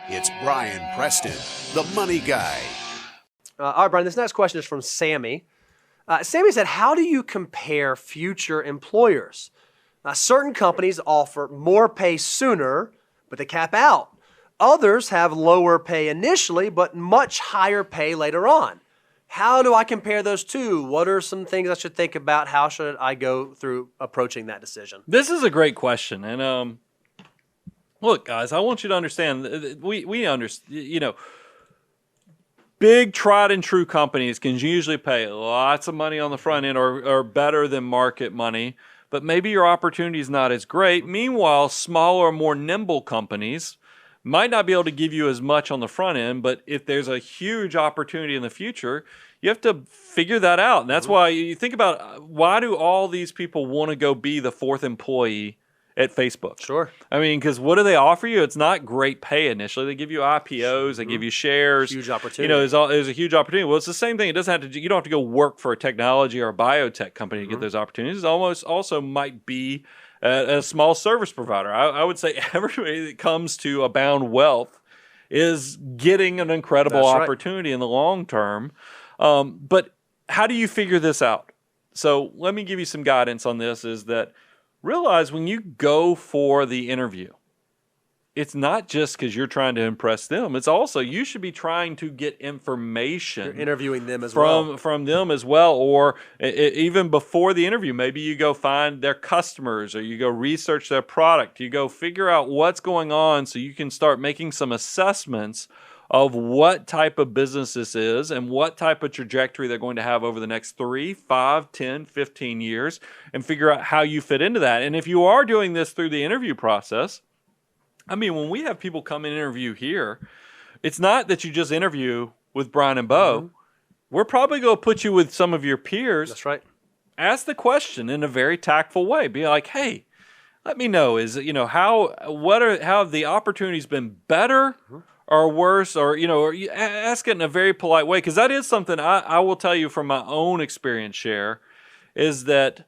It's Brian Preston, the money guy. All right, Brian, this next question is from Sammy. Sammy said, how do you compare future employers? Certain companies offer more pay sooner, but they cap out. Others have lower pay initially, but much higher pay later on. How do I compare those two? What are some things I should think about? How should I go through approaching that decision? This is a great question. And look, guys, I want you to understand, we understand, big tried and true companies can usually pay lots of money on the front end or better than market money, but maybe your opportunity is not as great. Meanwhile, smaller, more nimble companies might not be able to give you as much on the front end, but if there's a huge opportunity in the future, you have to figure that out. And that's why you think about, why do all these people want to go be the fourth employee at Facebook? Sure. I mean, because what do they offer you? It's not great pay initially. They give you IPOs, they give you shares. Huge opportunity. There's a huge opportunity. Well, it's the same thing. It doesn't have to. You don't have to go work for a technology or a biotech company to get those opportunities. It almost also might be a small service provider. I would say everybody that comes to Abound Wealth is getting an incredible opportunity in the long term. But how do you figure this out? So let me give you some guidance on this, is that realize when you go for the interview, it's not just because you're trying to impress them. It's also, you should be trying to get information. You're interviewing them as from them as well. Or even before the interview, maybe you go find their customers, or you go research their product. You go figure out what's going on so you can start making some assessments of what type of business this is and what type of trajectory they're going to have over the next 3, 5, 10, 15 years, and figure out how you fit into that. And if you are doing this through the interview process, I mean, when we have people come and interview here, it's not that you just interview with Brian and Bo. We're probably going to put you with some of your peers. That's right. Ask the question in a very tactful way. Be like, hey, let me know, how have the opportunities been better or worse, or you ask it in a very polite way, because that is something I will tell you from my own experience, share, is that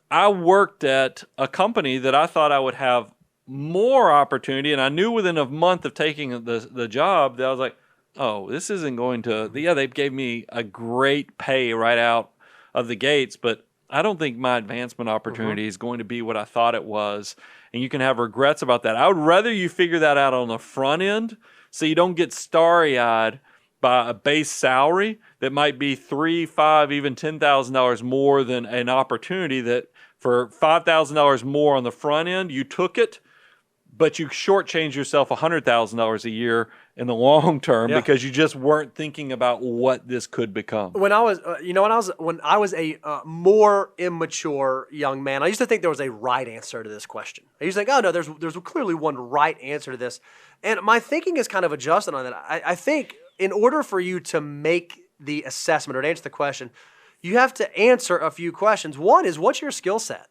I worked at a company that I thought I would have more opportunity, and I knew within a month of taking the job that I was like, oh, this isn't going to, they gave me a great pay right out of the gates, but I don't think my advancement opportunity is going to be what I thought it was, and you can have regrets about that. I would rather you figure that out on the front end, so you don't get starry-eyed by a base salary that might be $3,000, $5,000, even $10,000 more than an opportunity that for $5,000 more on the front end, you took it, but you shortchange yourself $100,000 a year in the long term because you just weren't thinking about what this could become. When I was, when I was a more immature young man, I used to think there was a right answer to this question. I used to think, oh no, there's clearly one right answer to this, and my thinking is kind of adjusted on that. I think in order for you to make the assessment or to answer the question, you have to answer a few questions. One is, what's your skill set?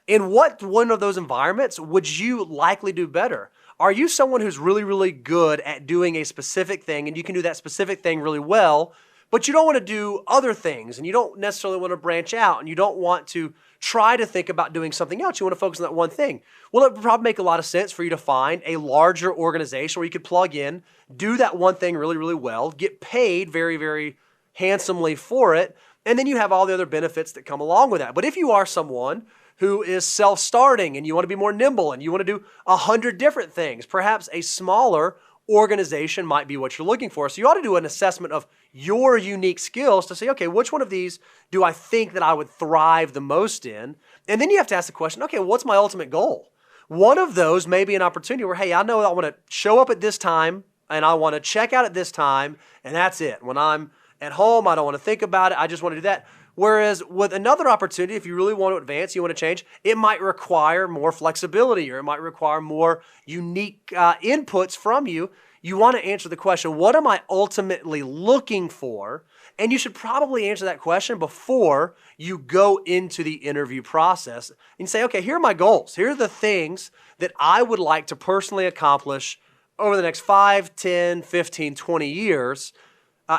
In what one of those environments would you likely do better? Are you someone who's really, really good at doing a specific thing, and you can do that specific thing really well, but you don't want to do other things, and you don't necessarily want to branch out, and you don't want to try to think about doing something else? You want to focus on that one thing. Well, it would probably make a lot of sense for you to find a larger organization where you could plug in, do that one thing really, really well, get paid very, very handsomely for it, and then you have all the other benefits that come along with that. But if you are someone who is self-starting and you want to be more nimble and you want to do 100 different things, perhaps a smaller organization might be what you're looking for. So you ought to do an assessment of your unique skills to say, okay, which one of these do I think that I would thrive the most in? And then you have to ask the question, okay, what's my ultimate goal? One of those may be an opportunity where, hey, I know I want to show up at this time and I want to check out at this time, and that's it. When I'm at home, I don't want to think about it. I just want to do that. Whereas with another opportunity, if you really want to advance, you want to change, it might require more flexibility, or it might require more unique inputs from you. You want to answer the question, what am I ultimately looking for? And you should probably answer that question before you go into the interview process and say, okay, here are my goals. Here are the things that I would like to personally accomplish over the next 5, 10, 15, 20 years.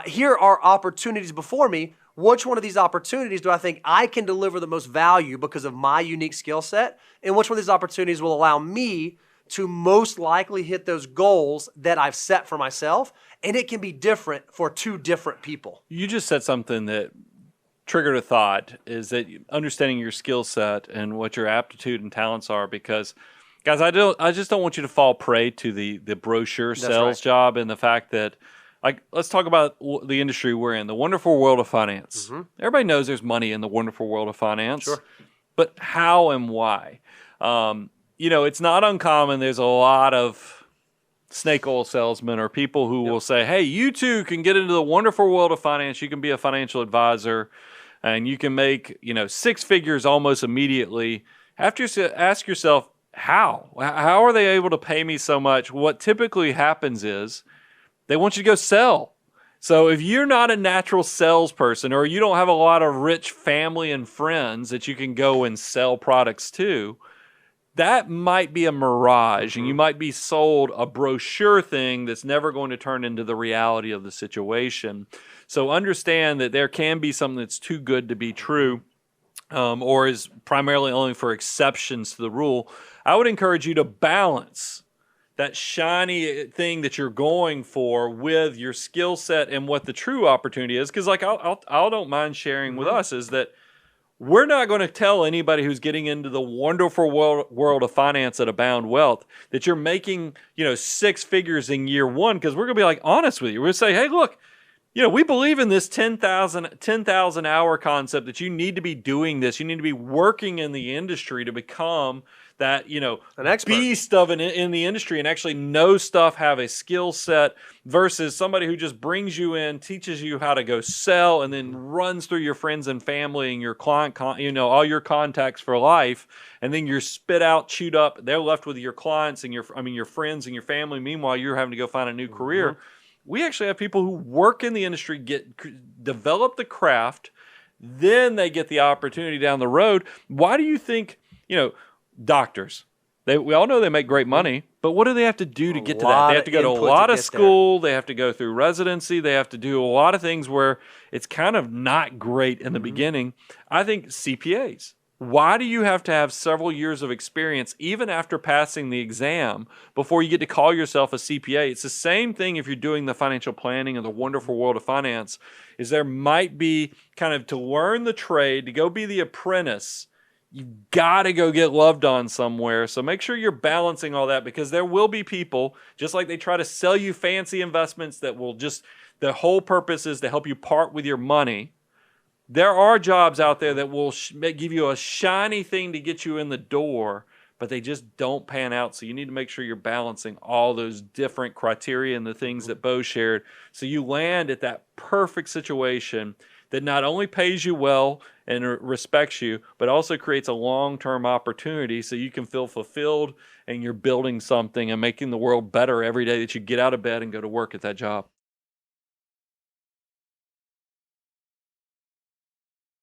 Here are opportunities before me. Which one of these opportunities do I think I can deliver the most value because of my unique skill set? And which one of these opportunities will allow me to most likely hit those goals that I've set for myself. And it can be different for two different people. You just said something that triggered a thought, is that understanding your skill set and what your aptitude and talents are, because guys, I just don't want you to fall prey to the brochure sales job and the fact that, like, let's talk about the industry we're in, the wonderful world of finance. Everybody knows there's money in the wonderful world of finance. Sure. But how and why? It's not uncommon. There's a lot of snake oil salesmen or people who will say, hey, you too can get into the wonderful world of finance. You can be a financial advisor and you can make, 6 figures almost immediately. Have to ask yourself, how? How are they able to pay me so much? What typically happens is they want you to go sell. So if you're not a natural salesperson, or you don't have a lot of rich family and friends that you can go and sell products to, that might be a mirage, and you might be sold a brochure thing that's never going to turn into the reality of the situation. So understand that there can be something that's too good to be true, or is primarily only for exceptions to the rule. I would encourage you to balance that shiny thing that you're going for with your skill set and what the true opportunity is. Because, like, I don't mind sharing with us is that we're not going to tell anybody who's getting into the wonderful world of finance at Abound Wealth that you're making, 6 figures in year one, because we're going to be, like, honest with you. We're going to say, hey, look, we believe in this 10,000 hour concept, that you need to be doing this. You need to be working in the industry to become that, an expert beast in the industry and actually know stuff, have a skill set, versus somebody who just brings you in, teaches you how to go sell, and then runs through your friends and family and your client, all your contacts for life. And then you're spit out, chewed up. They're left with your clients and your friends and your family. Meanwhile, you're having to go find a new career. We actually have people who work in the industry, develop the craft, then they get the opportunity down the road. Why do you think, doctors, we all know they make great money, but what do they have to do to get to that? They have to go to a lot of school. They have to go through residency. They have to do a lot of things where it's kind of not great in the beginning. I think CPAs. Why do you have to have several years of experience, even after passing the exam, before you get to call yourself a CPA? It's the same thing if you're doing the financial planning of the wonderful world of finance, is there might be kind of to learn the trade, to go be the apprentice. You've got to go get loved on somewhere. So make sure you're balancing all that, because there will be people, just like they try to sell you fancy investments that will just, the whole purpose is to help you part with your money. There are jobs out there that will give you a shiny thing to get you in the door, but they just don't pan out. So you need to make sure you're balancing all those different criteria and the things that Bo shared, so you land at that perfect situation that not only pays you well and respects you, but also creates a long-term opportunity so you can feel fulfilled and you're building something and making the world better every day that you get out of bed and go to work at that job.